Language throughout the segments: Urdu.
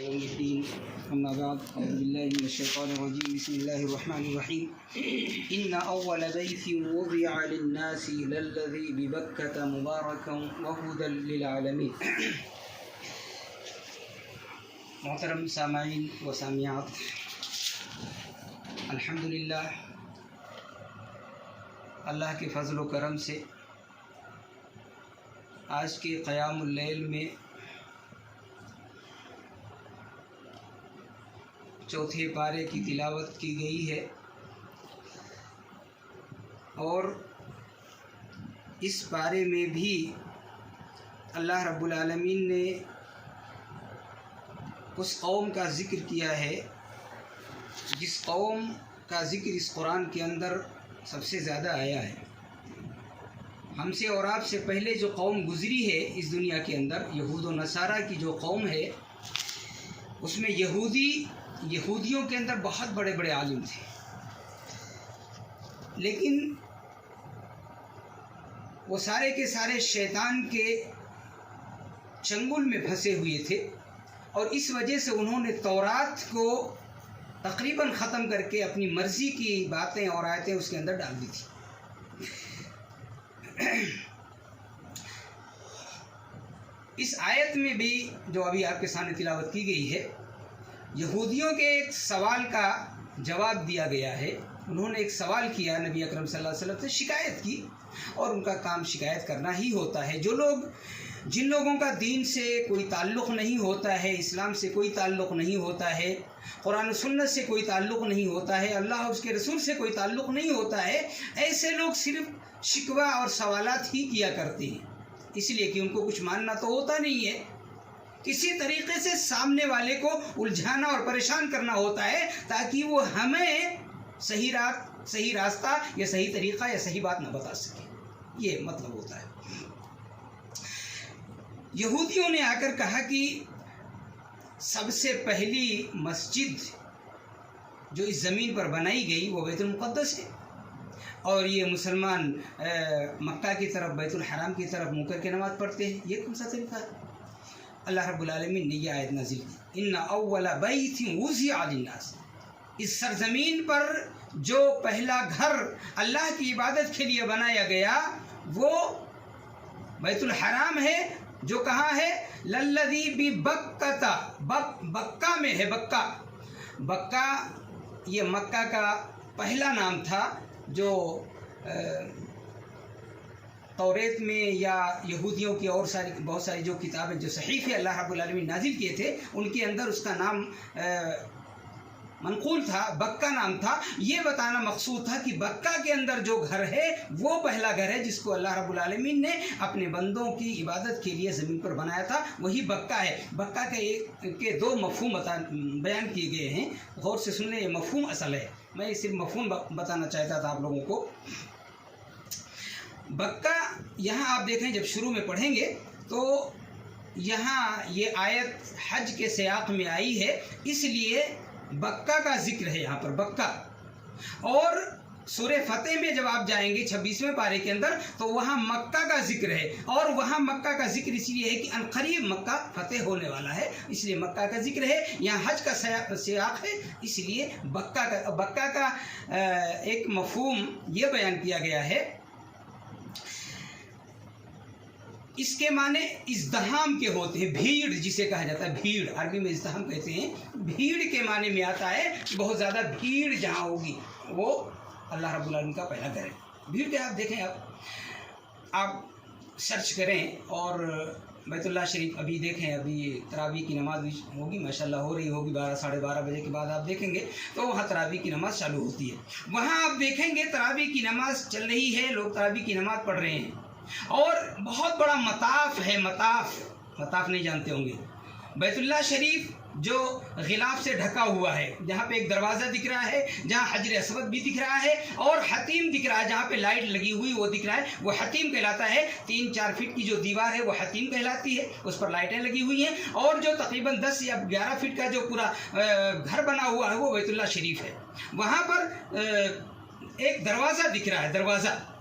يوم الدين أما بعد أعوذ بالله من الشيطان الرجيم بسم الله الرحمن الرحيم إن أول بيت وضع للناس للذي ببكة مباركا وهدى للعالمين. محترم سامعین و سامعات، الحمدللہ اللہ کے فضل و کرم سے آج کے قیام اللیل میں چوتھے پارے کی تلاوت کی گئی ہے، اور اس پارے میں بھی اللہ رب العالمین نے اس قوم کا ذکر کیا ہے جس قوم کا ذکر اس قرآن کے اندر سب سے زیادہ آیا ہے. ہم سے اور آپ سے پہلے جو قوم گزری ہے اس دنیا کے اندر، یہود و نصارہ کی جو قوم ہے، اس میں یہودیوں کے اندر بہت بڑے بڑے عالم تھے، لیکن وہ سارے کے سارے شیطان کے چنگل میں پھنسے ہوئے تھے، اور اس وجہ سے انہوں نے تورات کو تقریباً ختم کر کے اپنی مرضی کی باتیں اور آیتیں اس کے اندر ڈال دی تھی. اس آیت میں بھی جو ابھی آپ کے سامنے تلاوت کی گئی ہے، یہودیوں کے ایک سوال کا جواب دیا گیا ہے. انہوں نے ایک سوال کیا نبی اکرم صلی اللہ علیہ وسلم سے، شکایت کی، اور ان کا کام شکایت کرنا ہی ہوتا ہے. جن لوگوں کا دین سے کوئی تعلق نہیں ہوتا ہے، اسلام سے کوئی تعلق نہیں ہوتا ہے، قرآن و سنت سے کوئی تعلق نہیں ہوتا ہے، اللہ اور اس کے رسول سے کوئی تعلق نہیں ہوتا ہے، ایسے لوگ صرف شکوہ اور سوالات ہی کیا کرتے ہیں، اس لیے کہ ان کو کچھ ماننا تو ہوتا نہیں ہے. کسی طریقے سے سامنے والے کو الجھانا اور پریشان کرنا ہوتا ہے تاکہ وہ ہمیں صحیح راستہ یا صحیح طریقہ یا صحیح بات نہ بتا سکے. یہ مطلب ہوتا ہے. یہودیوں نے آ کر کہا کہ سب سے پہلی مسجد جو اس زمین پر بنائی گئی وہ بیت المقدس ہے، اور یہ مسلمان مکہ کی طرف بیت الحرام کی طرف منہ کر کے نماز پڑھتے ہیں. یہ کون سا طریقہ ہے؟ اللہ رب العالمین نے یہ آیت نازل کی، ان اول بیت وضع للناس. اس سرزمین پر جو پہلا گھر اللہ کی عبادت کے لیے بنایا گیا وہ بیت الحرام ہے، جو کہاں ہے؟ للذی ببکۃ، بکہ میں ہے. بکہ یہ مکہ کا پہلا نام تھا جو توریت میں یا یہودیوں کی اور بہت ساری جو کتابیں، جو صحیفے اللہ رب العالمین نازل کیے تھے، ان کے اندر اس کا نام منقول تھا، بکہ نام تھا. یہ بتانا مقصود تھا کہ بکہ کے اندر جو گھر ہے وہ پہلا گھر ہے جس کو اللہ رب العالمین نے اپنے بندوں کی عبادت کے لیے زمین پر بنایا تھا، وہی بکہ ہے. بکہ کے دو مفہوم بیان کیے گئے ہیں، غور سے سن لیں. یہ مفہوم اصل ہے، میں صرف مفہوم بتانا چاہتا تھا آپ لوگوں کو. بکہ یہاں آپ دیکھیں، جب شروع میں پڑھیں گے تو یہاں یہ آیت حج کے سیاق میں آئی ہے، اس لیے بکہ کا ذکر ہے یہاں پر، بکہ. اور سورہ فتح میں جب آپ جائیں گے 26ویں پارے کے اندر تو وہاں مکہ کا ذکر ہے، اور وہاں مکہ کا ذکر اس لیے ہے کہ عنقریب مکہ فتح ہونے والا ہے، اس لیے مکہ کا ذکر ہے. یہاں حج کا سیاق ہے، اس لیے بکہ کا ایک مفہوم یہ بیان کیا گیا ہے. اس کے معنی ازدحام کے ہوتے ہیں، بھیڑ جسے کہا جاتا ہے، بھیڑ عربی میں ازدحام کہتے ہیں. بھیڑ کے معنی میں آتا ہے کہ بہت زیادہ بھیڑ جہاں ہوگی وہ اللہ رب العالمین کا پہلا گھر ہے. بھیڑ کے آپ دیکھیں، آپ سرچ کریں اور بیت اللہ شریف ابھی دیکھیں، ابھی تراویح کی نماز بھی ہوگی، ماشاءاللہ ہو رہی ہوگی، 12-12:30 بجے کے بعد آپ دیکھیں گے تو وہاں تراویح کی نماز چالو ہوتی ہے. وہاں آپ دیکھیں گے تراویح کی نماز چل رہی ہے، لوگ تراویح کی نماز پڑھ رہے ہیں، اور بہت بڑا مطاف ہے. مطاف نہیں جانتے ہوں گے. بیت اللہ شریف جو غلاف سے ڈھکا ہوا ہے، جہاں پہ ایک دروازہ دکھ رہا ہے، جہاں حجر اسود بھی دکھ رہا ہے، اور حتیم دکھ رہا ہے، جہاں پہ لائٹ لگی ہوئی وہ دکھ رہا ہے، وہ حتیم کہلاتا ہے. 3-4 فٹ کی جو دیوار ہے وہ حتیم کہلاتی ہے، اس پر لائٹیں لگی ہوئی ہیں. اور جو تقریباً 10 یا 11 فٹ کا جو پورا گھر بنا ہوا ہے وہ بیت اللہ شریف ہے. وہاں پر ایک دروازہ دکھ رہا ہے، دروازہ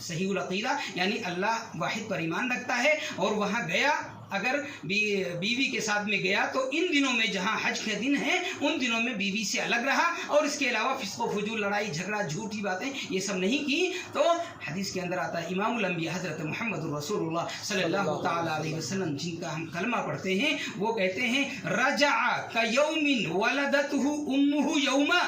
صحیح العقیدہ یعنی اللہ واحد پر ایمان رکھتا ہے اور وہاں گیا اگر بیوی کے ساتھ میں گیا تو ان دنوں میں جہاں حج کے دن ہیں ان دنوں میں بیوی سے الگ رہا اور اس کے علاوہ فسق و فجور لڑائی جھگڑا جھوٹی باتیں یہ سب نہیں کی. تو حدیث کے اندر آتا ہے امام الانبیاء حضرت محمد رسول اللہ صلی اللہ تعالی علیہ وسلم جن کا ہم کلمہ پڑھتے ہیں وہ کہتے ہیں رجع کیوم ولدتہ امہ یوما.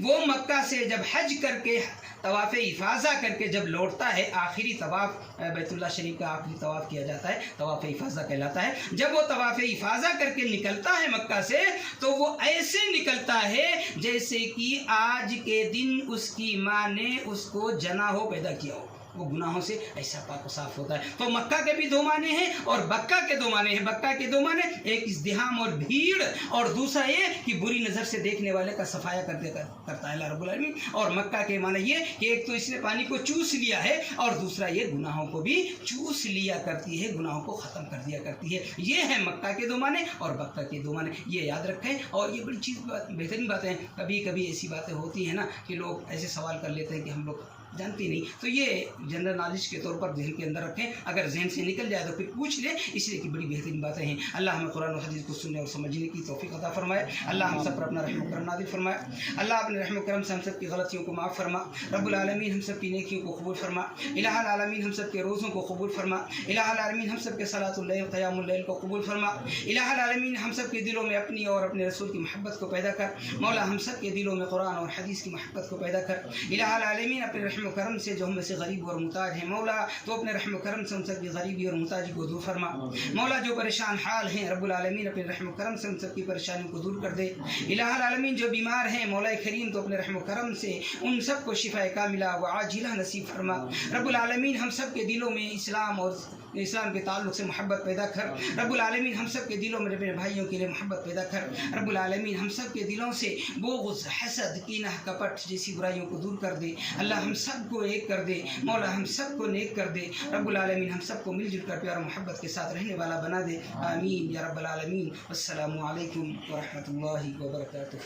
وہ مکہ سے جب حج کر کے طواف افاضہ کر کے جب لوٹتا ہے آخری طواف بیت اللہ شریف کا آخری طواف کیا جاتا ہے طواف افاضہ کہلاتا ہے. جب وہ طواف افاضہ کر کے نکلتا ہے مکہ سے تو وہ ایسے نکلتا ہے جیسے کہ آج کے دن اس کی ماں نے اس کو جنا ہو پیدا کیا ہو. وہ گناہوں سے ایسا پاک و صاف ہوتا ہے. تو مکہ کے بھی دو معنی ہیں اور بکہ کے دو معنی ہیں. بکہ کے دو معنی ایک ازدحام اور بھیڑ اور دوسرا یہ کہ بری نظر سے دیکھنے والے کا صفایا کرتا ہے اللہ رب العالمین. اور مکہ کے معنی یہ کہ ایک تو اس نے پانی کو چوس لیا ہے اور دوسرا یہ گناہوں کو بھی چوس لیا کرتی ہے گناہوں کو ختم کر دیا کرتی ہے. یہ ہے مکہ کے دو معنی اور بکہ کے دو معنی. یہ یاد رکھیں اور یہ بڑی چیز بہترین باتیں ہیں. کبھی کبھی ایسی باتیں ہوتی ہیں نا کہ لوگ ایسے سوال کر لیتے ہیں کہ ہم لوگ جانتی نہیں. تو یہ جنرل نالج کے طور پر ذہن کے اندر رکھیں. اگر ذہن سے نکل جائے تو پھر پوچھ لیں. اس لیے کہ بڑی بہترین باتیں ہیں. اللہ ہمیں قرآن و حدیث کو سننے اور سمجھنے کی توفیق عطا فرمائے. اللہ ہم سب پر اپنا رحم و کرم نازل فرمائے. اللہ اپنے رحم و کرم سے ہم سب کی غلطیوں کو معاف فرما. رب العالمین ہم سب کی نیکیوں کو قبول فرما. الہ العالمین ہم سب کے روزوں کو قبول فرما. الہ العالمین ہم سب کے صلاۃ اللیل قیام اللیل کو قبول فرما. الہ العالمین ہم سب کے دلوں میں اپنی اور اپنے رسول کی محبت کو پیدا کر. مولا ہم سب کے دلوں میں قرآن اور حدیث کی محبت کو پیدا کر. الہ العالمین اپنے رحم و کرم سے جو ہم سے غریب اور محتاج ہیں مولا تو اپنے رحم و کرم سے ان سب کی غریبی اور محتاجی کو دور فرما. مولا جو پریشان حال ہیں رب العالمین اپنے رحم و کرم سے ان سب کی پریشانیوں کو دور کر دے. الہ العالمین جو بیمار ہیں مولا کریم تو اپنے رحم و کرم سے ان سب کو شفا کاملہ و عاجلہ نصیب فرما. رب العالمین ہم سب کے دلوں میں اسلام اور اسلام کے تعلق سے محبت پیدا کر. رب العالمین ہم سب کے دلوں میں اپنے بھائیوں کے لیے محبت پیدا کر. رب العالمین ہم سب کے دلوں سے بغض حسد کینہ کپٹ جیسی برائیوں کو دور کر دے. اللہ ہم سب کو ایک کر دے. مولا ہم سب کو نیک کر دے. رب العالمین ہم سب کو مل جل کر پیار و محبت کے ساتھ رہنے والا بنا دے. آمین یا رب العالمین. السلام علیکم ورحمۃ اللہ وبرکاتہ.